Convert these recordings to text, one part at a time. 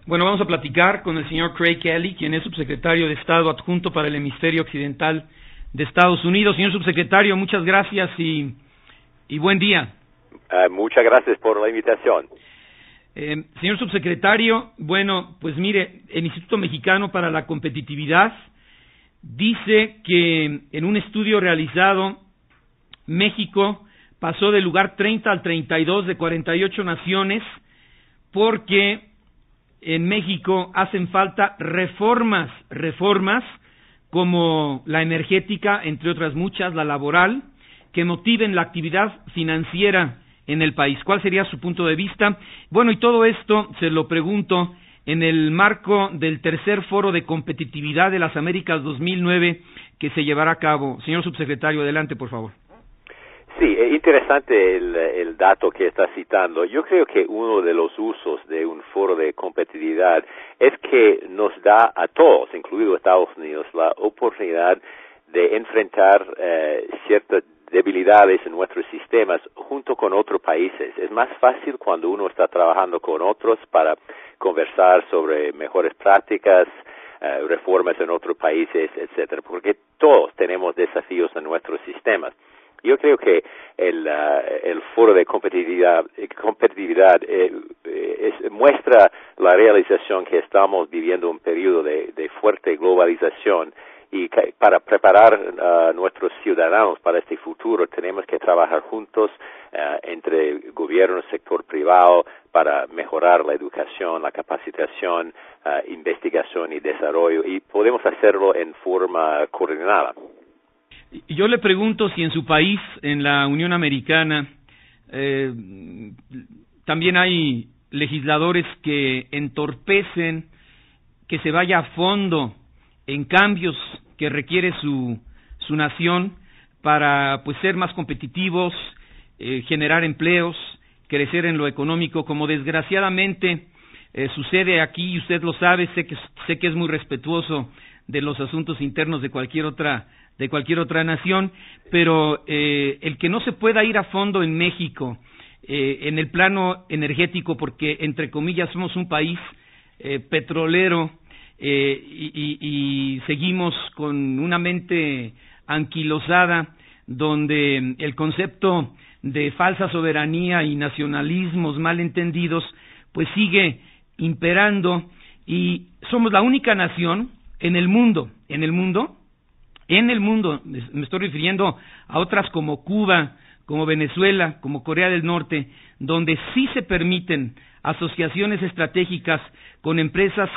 Bueno, vamos a platicar con el señor Craig Kelly, quien es subsecretario de Estado adjunto para el Hemisferio Occidental de Estados Unidos. Señor subsecretario, muchas gracias y buen día. Muchas gracias por la invitación. Señor subsecretario, bueno, pues mire, el Instituto Mexicano para la Competitividad dice que en un estudio realizado, México pasó del lugar 30 al 32 de 48 naciones porque en México hacen falta reformas como la energética, entre otras muchas, la laboral, que motiven la actividad financiera en el país. ¿Cuál sería su punto de vista? Bueno, y todo esto se lo pregunto en el marco del tercer Foro de Competitividad de las Américas 2009 que se llevará a cabo. Señor subsecretario, adelante, por favor. Sí, es interesante el dato que está citando. Yo creo que uno de los usos de un foro de competitividad es que nos da a todos, incluido Estados Unidos, la oportunidad de enfrentar ciertas debilidades en nuestros sistemas junto con otros países. Es más fácil cuando uno está trabajando con otros para conversar sobre mejores prácticas, reformas en otros países, etcétera, porque todos tenemos desafíos en nuestros sistemas. Yo creo que el foro de competitividad muestra la realización que estamos viviendo un periodo de fuerte globalización y para preparar a nuestros ciudadanos para este futuro tenemos que trabajar juntos entre gobierno y sector privado para mejorar la educación, la capacitación, investigación y desarrollo, y podemos hacerlo en forma coordinada. Yo le pregunto si en su país, en la Unión Americana, también hay legisladores que entorpecen que se vaya a fondo en cambios que requiere su nación para pues ser más competitivos, generar empleos, crecer en lo económico, como desgraciadamente sucede aquí, y usted lo sabe, sé que es muy respetuoso de los asuntos internos de cualquier otra nación, pero el que no se pueda ir a fondo en México en el plano energético, porque entre comillas somos un país petrolero y seguimos con una mente anquilosada donde el concepto de falsa soberanía y nacionalismos mal entendidos pues sigue imperando, y somos la única nación en el mundo, me estoy refiriendo a otras como Cuba, como Venezuela, como Corea del Norte, donde sí se permiten asociaciones estratégicas con empresas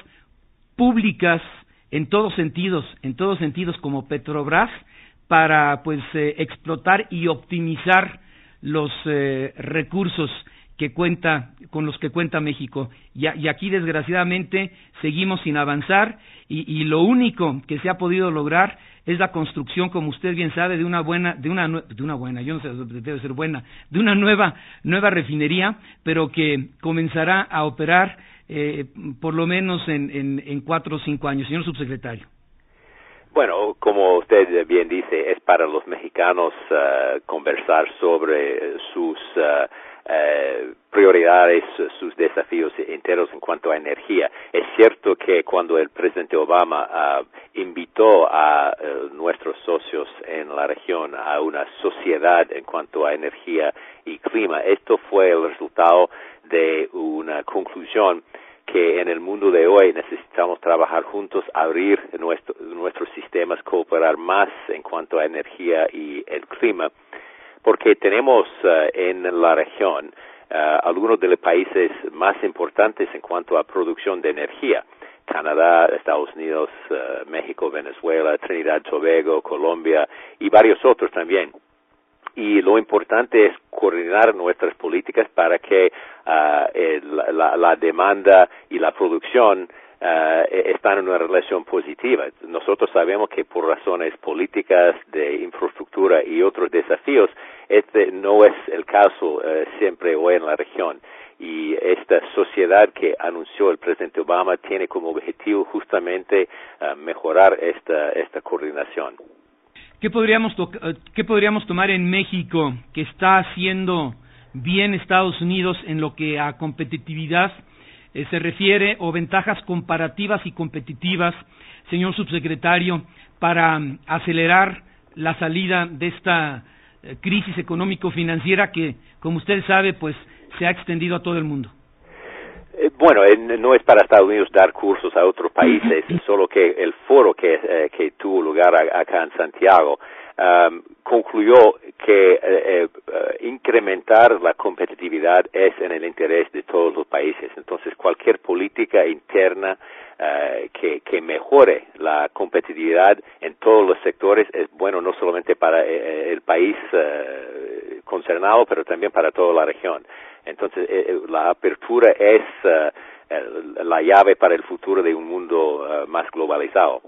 públicas en todos sentidos como Petrobras, para pues explotar y optimizar los recursos con los que cuenta México, y aquí desgraciadamente seguimos sin avanzar, y lo único que se ha podido lograr es la construcción, como usted bien sabe, de una nueva refinería, pero que comenzará a operar por lo menos en 4 o 5 años. Señor subsecretario. Bueno, como usted bien dice, es para los mexicanos conversar sobre sus prioridades, sus desafíos enteros en cuanto a energía. Es cierto que cuando el presidente Obama invitó a nuestros socios en la región a una sociedad en cuanto a energía y clima, esto fue el resultado de una conclusión que en el mundo de hoy necesitamos trabajar juntos, abrir nuestros sistemas, cooperar más en cuanto a energía y el clima, porque tenemos en la región algunos de los países más importantes en cuanto a producción de energía: Canadá, Estados Unidos, México, Venezuela, Trinidad y Tobago, Colombia y varios otros también. Y lo importante es coordinar nuestras políticas para que la demanda y la producción están en una relación positiva. Nosotros sabemos que por razones políticas, de infraestructura y otros desafíos, este no es el caso siempre hoy en la región. Y esta sociedad que anunció el presidente Obama tiene como objetivo justamente mejorar esta coordinación. ¿Qué podríamos tomar en México que está haciendo bien Estados Unidos en lo que a competitividad se refiere, o ventajas comparativas y competitivas, señor subsecretario, para acelerar la salida de esta crisis económico-financiera que, como usted sabe, pues se ha extendido a todo el mundo? Bueno, no es para Estados Unidos dar cursos a otros países, solo que el foro que tuvo lugar acá en Santiago concluyó que incrementar la competitividad es en el interés de todos los países. Entonces, cualquier política interna que mejore la competitividad en todos los sectores es bueno no solamente para el país concernado, pero también para toda la región. Entonces, la apertura es la llave para el futuro de un mundo más globalizado.